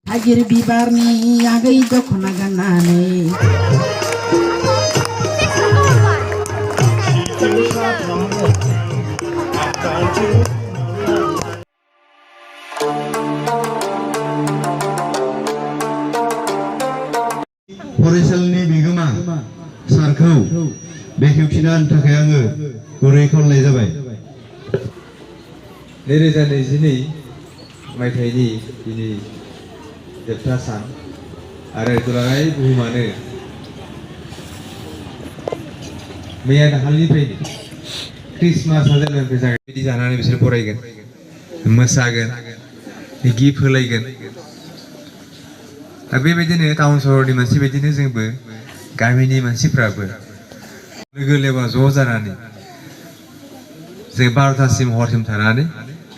Agir bibarni agai dokona ganane. फरायसालिनि बिगोमा सारखौ बेखेवथिना होनो थाखाय आङो गुरै खावलायनाय जाबाय। 2022 मायथाइनि दिनै जोबथा सान आरो दुलाराय बुहुमानो मैया दाखालिनिफ्रायनो क्रिसमास हाजेननायनिफ्राय जागाय बिदि जानानै बिसोर फरायगोन, मोसागोन, गिफ्ट होलायगोन। दा बेबायदिनो टाउन सहरनि मानसि बायदिनो जोंबो गामिनि मानसिफ्राबो लोगो लेवा ज' जानानै जों 12थासिम हरसिम थानानै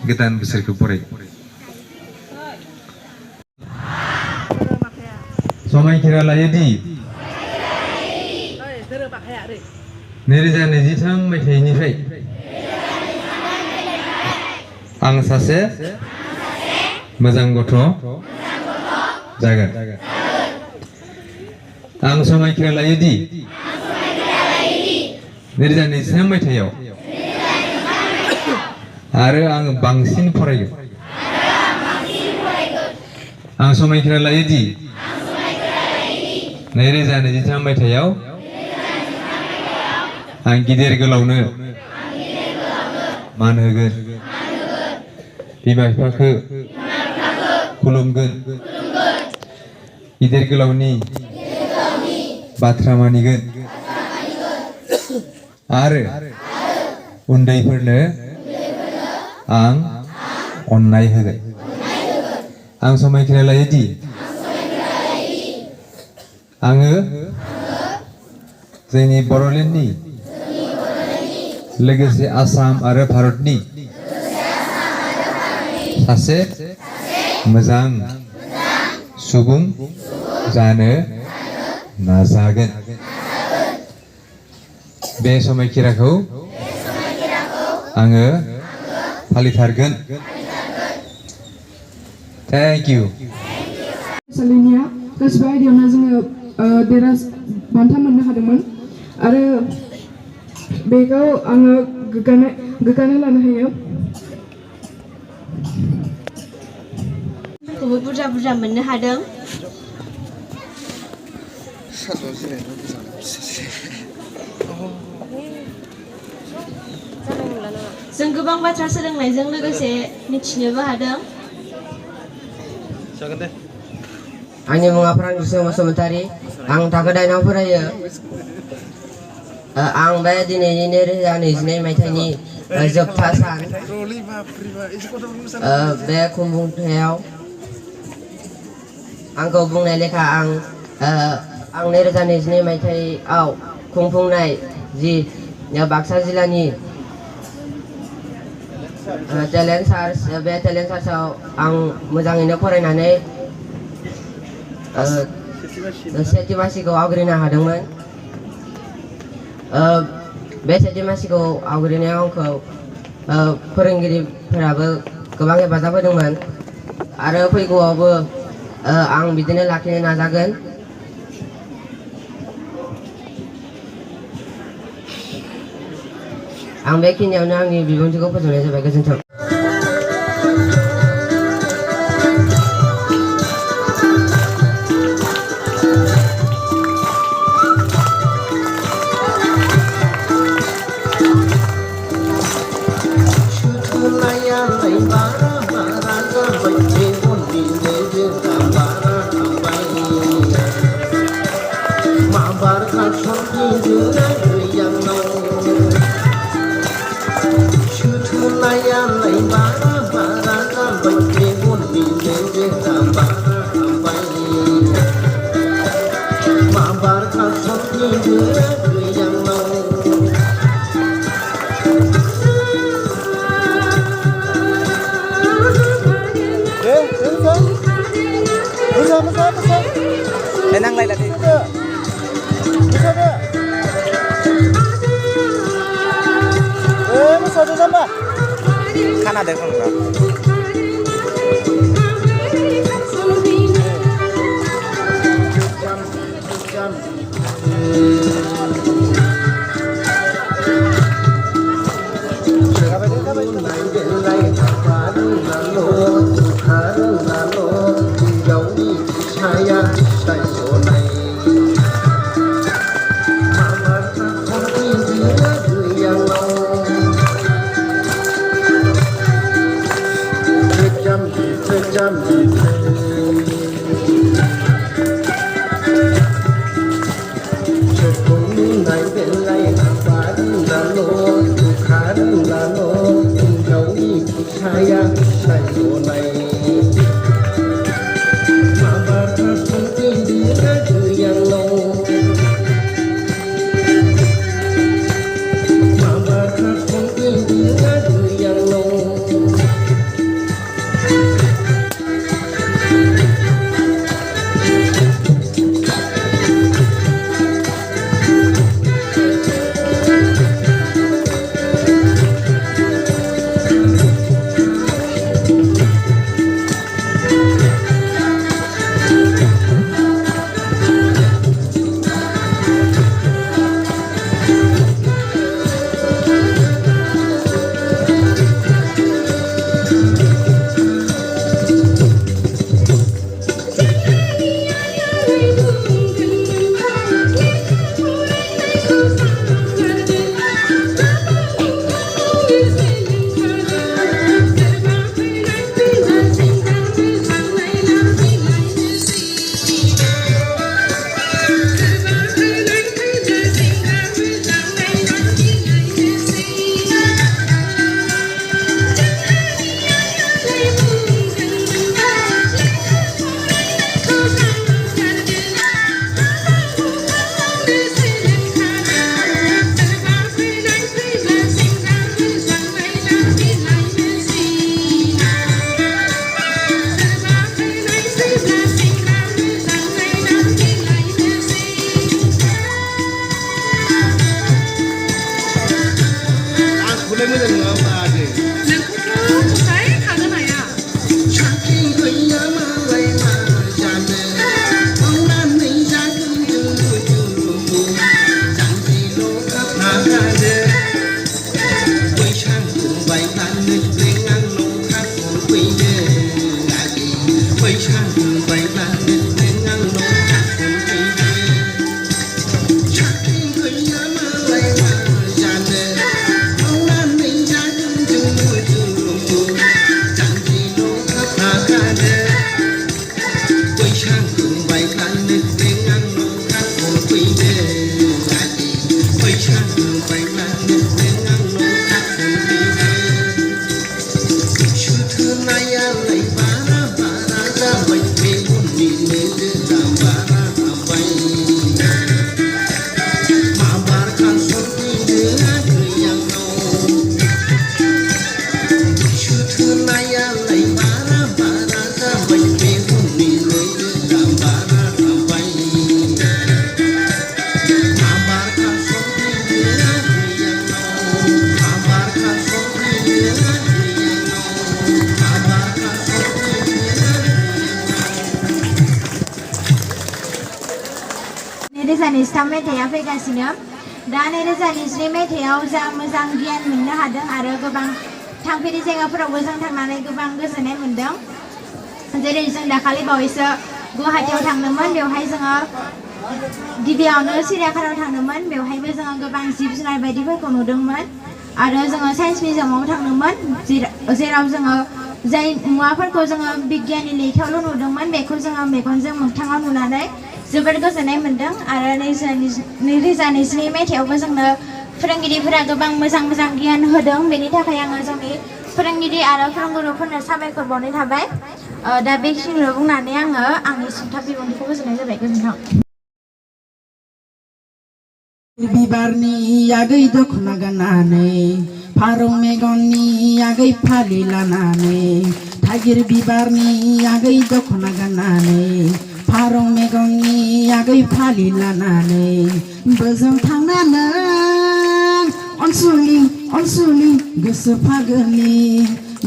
गोदान बोसोरखौ बरायगोन। समायखिरा लायोदि 2023 मायथाइनिफ्राय आं सासे मोजां गथ' जागोन। आं समायखिरा लायोदि 2023 मायथाइयाव आरो आं बांसिन फरायगोन। आं समायखिरा लायोदि 2023 मायथाइयाव आं गिदिर गोलावनो मान होगोन, बिमा बिफाखौ खुलुमगोन, गिदिर गोलावनि बाथ्रा मानिगोन आरो उन्दैफोरनो आं अननाय होगोन। आं समायखिरा लायोदि आङो जोंनि बर'लेण्डनि लोगोसे आसाम आरो भारतनि सासे मोजां सुबुं जानो नाजागोन। बे समायखिराखौ आङो फालिथारगोन। Thank you. फरायसालिनिया गासिबो आयदायावनो जोङो बान्था मोननो हादोंमोन आरो बेखौ आङो गोग्गानाय लानो हायो। खौबो बुरजा मोननो हादों। जों गोबां बाथ्रा सोलोंनायजों लोगोसे मिथिनोबो हादों। आंनि मुङा फ्रांकिस बसुमतारी। आं थाखो 9आव फरायो। आं बे दिनैनि 2022 मायथाइनि जोबथा सान बे खुंफुंथायाव आंखौ बुंनाय लेखा आं 2022 मायथाइयाव खुंफुंनाय जि बाक्सा जिल्लानि टेलेन्ट सार्च, बे टेलेन्ट सार्चआव आं मोजाङैनो फरायनानै सेथि मासिखौ आवग्रिनो हादोंमोन। बे सेथि मासिखौ आवग्रिनायाव आंखौ फोरोंगिरिफोराबो गोबां हेफाजाब होदोंमोन आरो फैगौआवबो आं बिदिनो लाखिनो नाजागोन। आं बेखिनियावनो आंनि बिबुंथिखौ फोजोबनाय जाबाय। गोजोन्थों। नांलायला दे खाना दे नैरोजा नैजिथाम मेथाइया फैगासिनो दा नैरोजा नैजिनै मायथाइयाव जा मोजां गियान मोननो हादों आरो गोबां थांफेरि जायगाफोरावबो जों थांनानै गोबां गोजोननाय मोनदों जेरै जों दाखालि बावैसो गुवाहाटीयाव थांदोंमोन बेवहाय जोङो गिबियावनो सिरियाखानायाव थांदोंमोन बेवहायबो जोङो गोबां जिब जुनार बायदिफोरखौ नुदोंमोन आरो जोङो साइन्स मिउजियामाव थांदोंमोन जेराव जोङो जाय मुवाफोरखौ जोङो बिगियाननि लेखायावल' नुदोंमोन बेखौ जोङो मेगनजों मोगथाङाव नुनानै जोबोद गोजोननाय मोनदों आरो नैरोजा नैजिनै मायथाइयावबो जोंनो फोरोंगिरिफोरा गोबां मोजां मोजां गियान होदों बेनि थाखाय आङो जोंनि फोरोंगिरि आरो फोरोंगुरुफोरनो साबायखर बावनाय थाबाय दा बेखिनिल' बुंनानै आङो आंनि सुंथाब बिबुंथिखौ फोजोबनाय जाबाय गोजोन्थों बिबारनि आगै दख'ना गाननानै फारौ मेगननि आगै फालि लानानै थाइगिर बिबारनि आगै दख'ना गाननानै फारौ मेगननि आगै फालि लानानै बोजों थांनानै अनसुलि अनसुलि गोसो फागोलि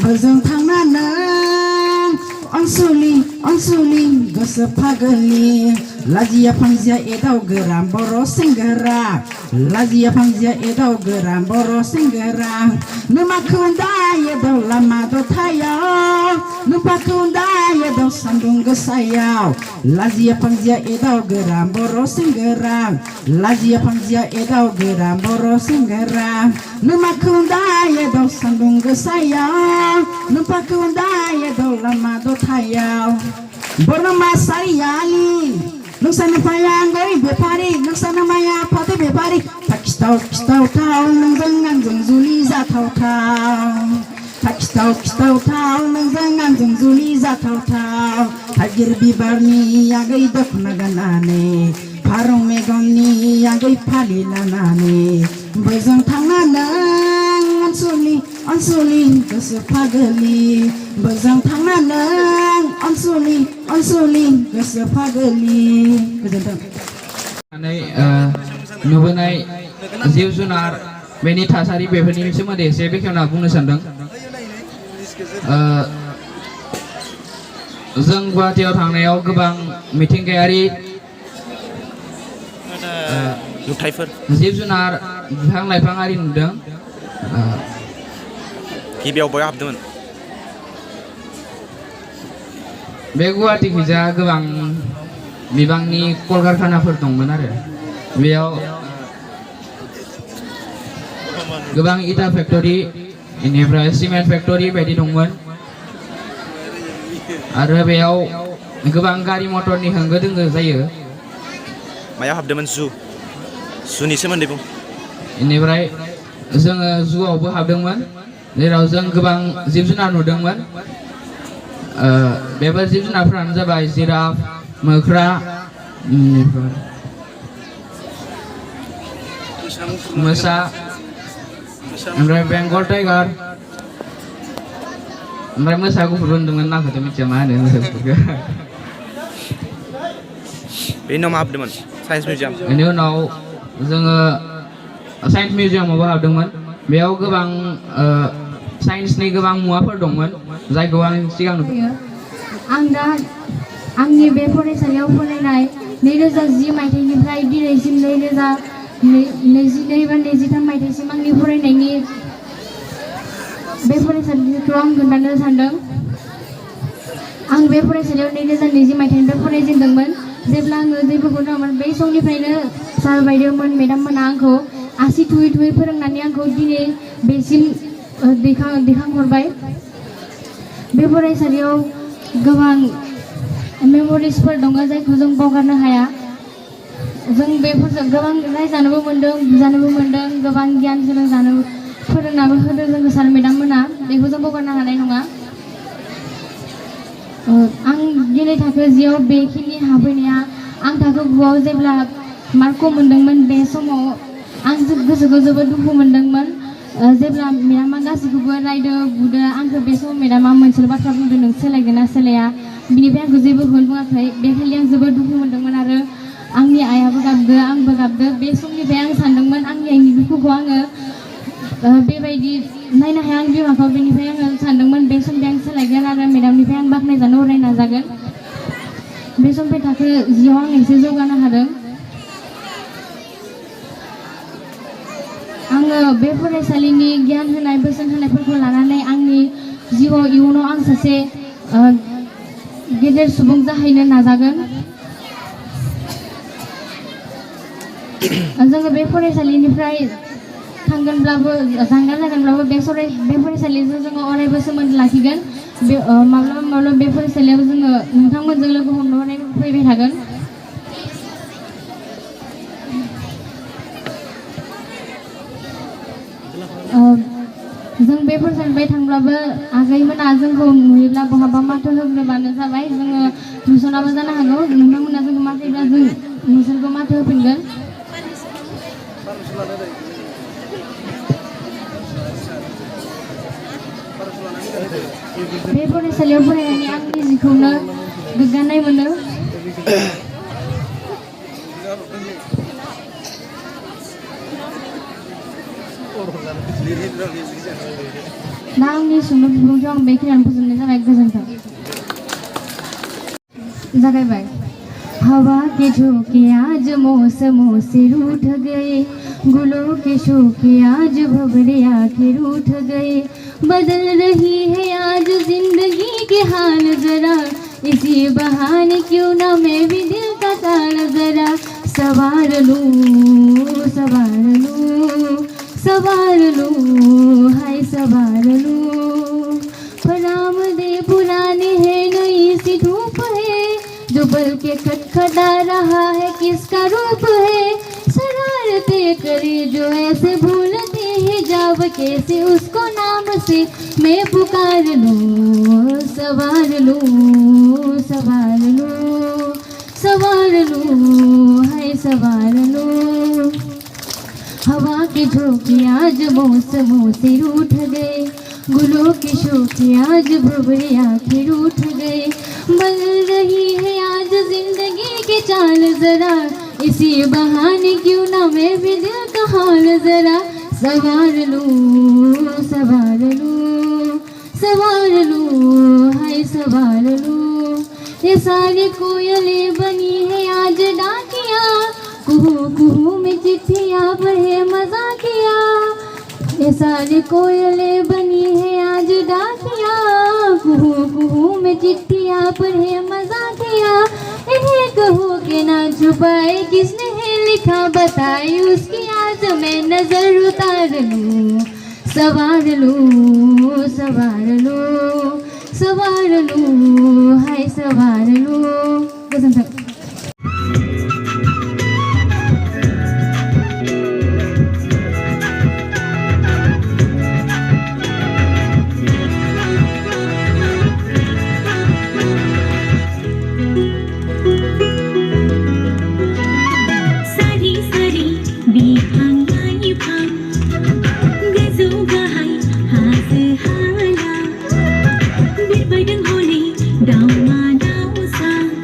बोजों थांनानै अनसुलि अनसुलि गोसो फागोलि लाजिया फांजिया एदाव गोरान बर' सेंग्रा लाजिया फांजिया एदाव गोरान बर' सेंग्रा नोमाखौ दायेदाव लामा दथायाव नोमाखौ दायेदाव सान्दुं गोसायाव लाजिया फांजिया एदाव गोरान बर' सेंग्रा लाजिया फांजिया एदाव गोरान बर' सेंग्रा नोमाखौ दायेदाव सान्दुं गोसायाव नोमाखौ दायेदाव लामा दथायाव बरमा सारियालि नोंसानो फाया गय बेफारि नोंसानो माया फाथो बेफारि थाखिथाव खिथाव थाव नोंजों आंजों जुलि जाथावथाव थाखिथाव खिथाव थाव नोंजों आंजों जुलि जाथावथाव थाइगिर बिबारनि आगै दख'ना गाननानै फारौ मेगननि आगै फालि लानानै बोजों थांनानै अनसुलि अनसुलि गोसो फागोलि बोजों थांनानै अनसुलि अनसुलि गोसो फागोलि गोजोन्थों नुबोनाय जिब जुनार बेनि थासारि बेफोरनि सोमोन्दै एसे बेखेवना बुंनो सानदों जों गुवाहाटीयाव थांनायाव गोबां मिथिंगायारि नुथायफोर जिब जुनार बिफां लाइफां आरि नुदों गिबियाव बयाव हाबदोंमोन बे गुवाहाटी खैजा गोबां बिबांनि कलकारखानाफोर दंमोन आरो बेयाव गोबां इटा फेक्टरि बेनिफ्राय सिमेन्ट फेक्टरि बायदि दंमोन आरो बेयाव गोबां गारि मटरनि होंगो दोंगो जायो मायाव हाबदोंमोन जुनि सोमोन्दै बुं बेनिफ्राय जोङो जुआवबो हाबदोंमोन जेराव जों गोबां जिब जुनार नुदोंमोन बेफोर जिब जुनारफोरानो जाबाय जिराफ मोख्रा मोसा ओमफ्राय बेंगल टाइगार ओमफ्राय मोसा गुफुर होनदोंमोन नामखौथ' मिथिया मा होनो मोसा गुफुरखौ बेनि उनाव मा हाबदोंमोन साइन्स मिउजियाम बेनि उनाव जोङो साइन्स मिउजियामावबो हाबदोंमोन बेयाव गोबां साइन्सनि गोबां मुवाफोर दंमोन जायखौ आं सिगां आं दा आंनि बे फरायसालियाव फरायनाय 2010 मायथाइनिफ्राय दिनैसिम 2022 बा 23 मायथाइसिम आंनि फरायनायनि बे फरायसालिखौ आं खोन्थानो सानदों आं बे फरायसालियाव 2020 मायथाइनिफ्राय फरायजेनदोंमोन जेब्ला आङो जेबोखौ रोङामोन बै समनिफ्रायनो सार बायद'मोन मेडाममोना आंखौ आसि थुयै थुयै फोरोंनानै आंखौ दिनै बेसिम दैखांहरबाय बे फरायसालियाव गोबां मेम'रिसफोर दङ जायखौ जों बावगारनो हाया जों बेफोरजों गोबां रायजानोबो मोन्दों बुजानोबो मोन्दों गोबां गियान फोरोंनाबो होदों जोंखौ सार मेडाममोना बेखौ जों बावगारनो हानाय नङा आं दिनै थाखो जियाव बेखिनि हाबफैनाया आं थाखो गुआव जेब्ला मार्कखौ मोनदोंमोन बे समाव आं गोसोखौ जोबोद दुखु मोनदोंमोन जेब्ला मेडामा गासैखौबो रायदो बुदो आंखौ बे समाव मेडामा मोनसेल' बाथ्रा बुंदों नों सोलायगोन ना सोलाया बिनिफ्राय आंखौ जेबो बुङाखै बेखालि आं जोबोद दुखु मोनदोंमोन आरो आंनि आइयाबो गाबदो आंबो गाबदो बे समनिफ्राय आं सानदोंमोन आंनि आइनि दुखुखौ आङो बेबायदि नायनो हाया आं बिमाखौ बेनिफ्राय आङो सानदोंमोन बे समनिफ्राय आं सोलायगोन आरो मेडामनिफ्राय आं बाख्नायजानो अराय नाजागोन बे समनिफ्राय थाखो जियाव आं एसे जौगानो हादों आङो बे फरायसालिनि गियान होनाय बोसोन होनायफोरखौ लानानै आंनि जिउआव इयुनाव आं सासे गेदेर सुबुं जाहैनो नाजागोन जोङो बे फरायसालिनिफ्राय थांगोनब्लाबो जानगार जागोनब्लाबो बे फरायसालिजों जोङो अरायबो सोमोन्दो लाखिगोन बे माब्लाबा माब्लाबा बे फरायसालियाव जोङो नोंथांमोनजों लोगो हमनो अरायबो फैबाय थागोन जों बे फरायसालिनिफ्राय थांब्लाबो आगैमोना जोंखौ नुयोब्ला बहाबा माथो होग्रोबानो जाबाय जोङो नुसनाबो जानो हागौ नोंथांमोना जोंखौ माथो होयोब्ला जों नोंसोरखौ माथो होफिनगोन बे फरायसालियाव फरायनानै आं निजेखौनो गोग्गानाय मोनो दा आंनि सुंद' बिबुंथिखौ आं बेखिनियावनो फोजोबनाय जाबाय गोजोन्थों जागायबाय हवा के झोंके आज मौसमों से रूठ गए गुलों के शोके आज भंवरे आखिर उठ गए बदल रही है आज जिंदगी के हाल जरा इसी बहाने क्यों ना मैं भी दिल का ताल जरा सवार लूं हाय सवार लूं फराम दे पुरानी है नई सी धूप है जो पल के खटखटा रहा है किसका रूप है शरारते करे जो ऐसे भूलते हैं जाव कैसे उसको नाम से मैं पुकार लूं सवार लूं हाय सवार लूं हवा के झोंके आज मौसमों से रूठ गए गुलों के शोके आज भंवरे आखिर उठ गए बदल रही है आज जिंदगी के चाल जरा इसी बहाने क्यों ना मैं भी दिल का हाल जरा सवार लूं हाय सवार लूं ये सारी कोयलें बनी है आज डाकिया कुहू कुहू में चिट्ठियाँ पढ़े मजा किया ये सारी कोयलें बनी है आज डाकिया कुहू कुहू में चिट्ठियाँ पढ़े मजा किया इन्हें कहो के ना छुपाए किसने है लिखा बताए उसकी आज मैं नजर उतार लूं सवार लूं हाय सवार लूं गोजोन्थों Dauma dausa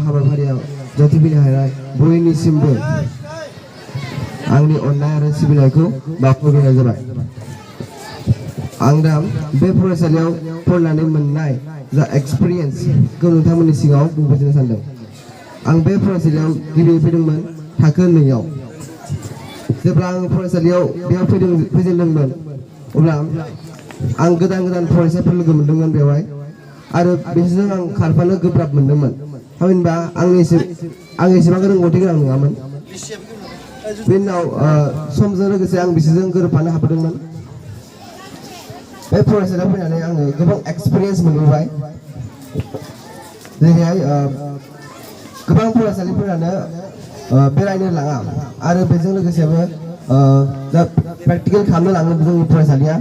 हाबाफारियाव जाथिफैनो हानाय बयनिसिमबो आंनि अननाय आरो सिबिनायखौ बावहरग्रोनाय जाबाय। आं दा बे फरायसालियाव फरायनानै मोननाय जा एक्सपिरियेन्सखौ नोंथांमोननि सिगाङाव बुंथिनो सानदों। आं बे फरायसालियाव गिबियै फैदोंमोन थाखो 2आव। जेब्ला आं फरायसालियाव बेयाव फैजेनदोंमोन अब्ला आं गोदान फरायसाफोर लोगो मोनदोंमोन बेवहाय आरो बिसोरजों आं खारफानो गोब्राब मोनदोंमोन। थामहिनबा आं एसेबां रोंगौथि गोनां नङामोन। बेनि उनाव समजों लोगोसे आं बिसोरजों गोरोबफानो हाबोदोंमोन। बे फरायसालियाव फैनानै आङो गोबां एक्सपिरियेन्स मोनबोबाय। जेरैहाय गोबां फरायसालिफोरानो बेरायनो लाङा आरो बेजों लोगोसेबो जा प्रेक्टिकेल खालामनो लाङो जोंनि फरायसालिया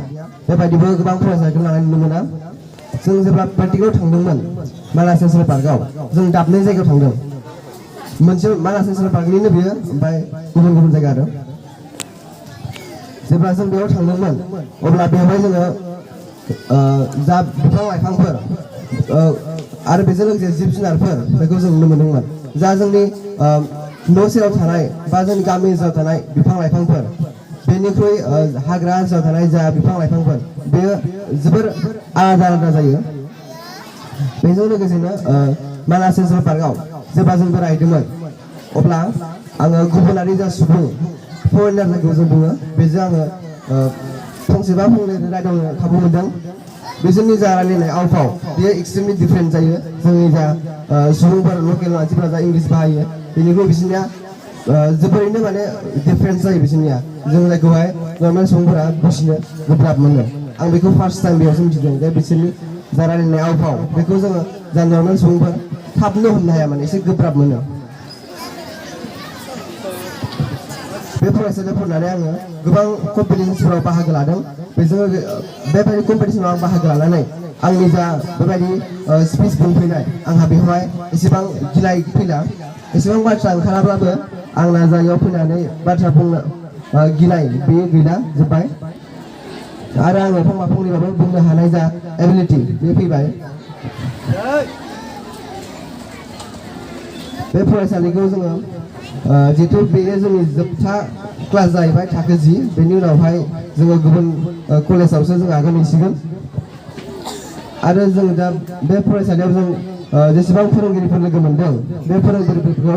बेबायदिबो गोबां फरायसालिखौ लांनाय नुनो मोना। जों जेब्ला प्रेक्टिकेलाव थांदोंमोन मानास नेसनेल पार्कआव जों दाबनै जायगायाव थांदों। मोनसे मानास नेसनेल पार्कनिनो बियो ओमफ्राय गुबुन जायगा आरो जेब्ला जों बेयाव थांदोंमोन अब्ला बेवहाय जोङो जा बिफां लाइफांफोर आरो बेजों लोगोसे जिब जुनारफोर बेखौ जों नुनो मोनदोंमोन। जा जोंनि न' सेराव थानाय बा जोंनि गामि ओनसोलाव थानाय बिफां लाइफांफोर बेनिख्रुइ हाग्रा ओनसोलाव थानाय जा बिफां लाइफांफोर बेयो जोबोर आलादा जायो। बेजों लोगोसेनो मानास नेसनेल पार्कआव जेब्ला जों बेरायहैदोंमोन अब्ला आङो गुबुनारि जा सुबुं फरेनार जायखौ जों बुङो बेजों आङो फंसेबा फंनै रायदावनो खाबु मोनदों। बिसोरनि जा रायलायनाय आव फाव बेयो एक्सट्रिमलि डिफारेन्ट जायो। जोंनि जा सुबुंफोर लकेल मानसिफोरा जा इंलिस बाहायो बेनिख्रुइ बिसोरनिया जोबोरैनो माने डिफारेन्स जायो बिसोरनिया। जों जायखौहाय नर्मेल सुबुंफोरा बुजिनो गोब्राब मोनो। आं बेखौ फार्स्ट टाइम बेयावसो मिथिदों जे बिसोरनि जा रायलायनाय आव फाव बेखौ जोङो जा नर्मेल सुबुंफोर थाबनो हमनो हाया माने एसे गोब्राब मोनो। बे फरायसालियाव फरायनानै आङो गोबां कम्पिटिसनफोराव बाहागो लादों। बेबायदि कम्पिटिसनाव आं बाहागो लानानै आंनि जा बेबायदि स्पिच बुंफैनाय आंहा बेवहाय एसेबां गिनाय फैला। एसेबां बाथ्रा ओंखाराब्लाबो आंना जायगायाव फैनानै बाथ्रा बुंनो गिनाय बेयो गैला जोब्बाय आरो आङो फंबा फंनैबाबो बुंनो हानाय जा एबिलिटि बे फैबाय। बे फरायसालिखौ जोङो जिहेतु बेयो जोंनि जोबथा क्लास जाहैबाय थाखो 10 बेनि उनावहाय जोङो गुबुन कलेजावसो जों आगान हैसिगोन आरो जों दा बे फरायसालियाव जों जेसेबां फोरोंगिरिफोर लोगो मोनदों बे फोरोंगिरिफोरखौ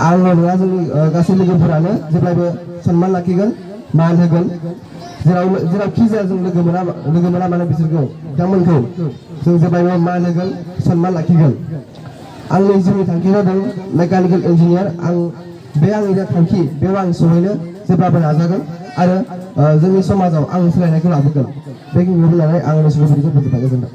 आंल' नङा जोंनि गासै लोगोफोरानो जेब्लायबो सनमान लाखिगोन मान होगोन। जेरावखि जाया जों लोगो मोना मानो बिसोरखौ बिथांमोनखौ जों जेब्लायबो मान होगोन सनमान लाखिगोन। आंनि जिउनि थांखि जादों मेकानिकेल इन्जिनियार। बे आंनि जा थांखि बेयाव आं सहैनो जेब्लाबो नाजागोन आरो जोंनि समाजाव आं सोलायनायखौ लाबोगोन। बेखिनिखौ बुंनानै आं आंनि सुबुंफोरखौ फोजोबबाय। गोजोनथों।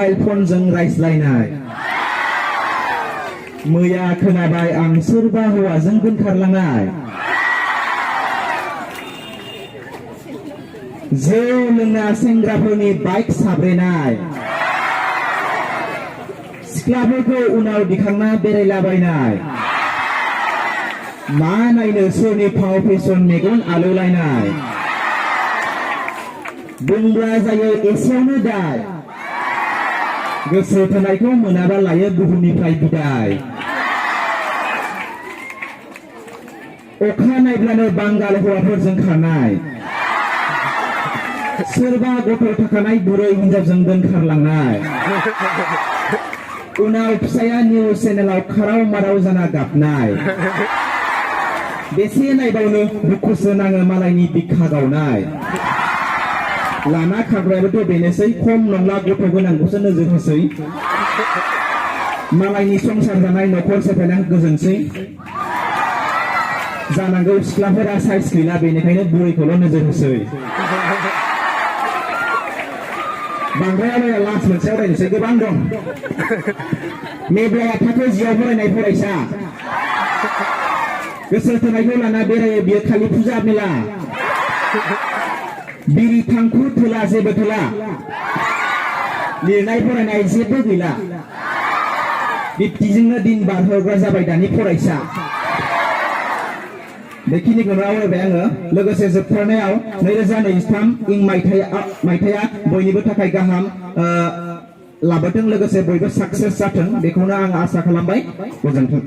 मबाइल फनजों रायज्लायनाय मैया खोनाबाय आं सोरबा हौवाजों दोनखारलांनाय जौ लोंना सेंग्राफोरनि बाइक साब्रेनाय सिख्लाफोरखौ उनाव दिखांना बेरायलाबायनाय मा नायनो सोरनि फाव फेसन मेगन आलौलायनाय बुंब्ला जायो एसेयावनो दाय गोसो थोनायखौ मोनाबा लायो बुहुमनिफ्राय बिदाय अखा नायब्लानो बांगाल हौवाफोरजों खारनाय सोरबा गथ' थाखानाय बुरै हिनजावजों दोनखारलांनाय उनाव फिसाया निउज चेनेलाव खाराव माराव जाना गाबनाय बेसे नायबावनो दुखुसो नाङो मालायनि बिखा गावनाय लाना खारग्रायाबोथ' बेनोसै खम नंला गथ' गोनांखौसो नोजोर होसै मालायनि संसार जानाय न'खर सेफायना गोजोनसै जानांगौ सिख्लाफोरा साइज गैला बेनिखायनो बुरैखौल' नोजोर होसै बांद्राय लास्ट मोनसे आवरायनोसै गोबां दं मेब्लाया थाखो 10 फरायनाय फरायसा गोसो थोनायखौ लाना बेरायो बियो खालि फुजा मेला बिरि थांखु थोला जेबो थोला लिरनाय फरायनाय जेबो गैला बिब्दिजोंनो दिन बारहोग्रा जाबाय दानि फरायसा बेखिनिखौनो आवरायबाय आङो लोगोसे जोबथारनायाव 2023 इं मायथाइया बयनिबो थाखाय गाहाम लाबोथों लोगोसे बयबो साक्सेस जाथों बेखौनो आं आसा खालामबाय गोजोन्थों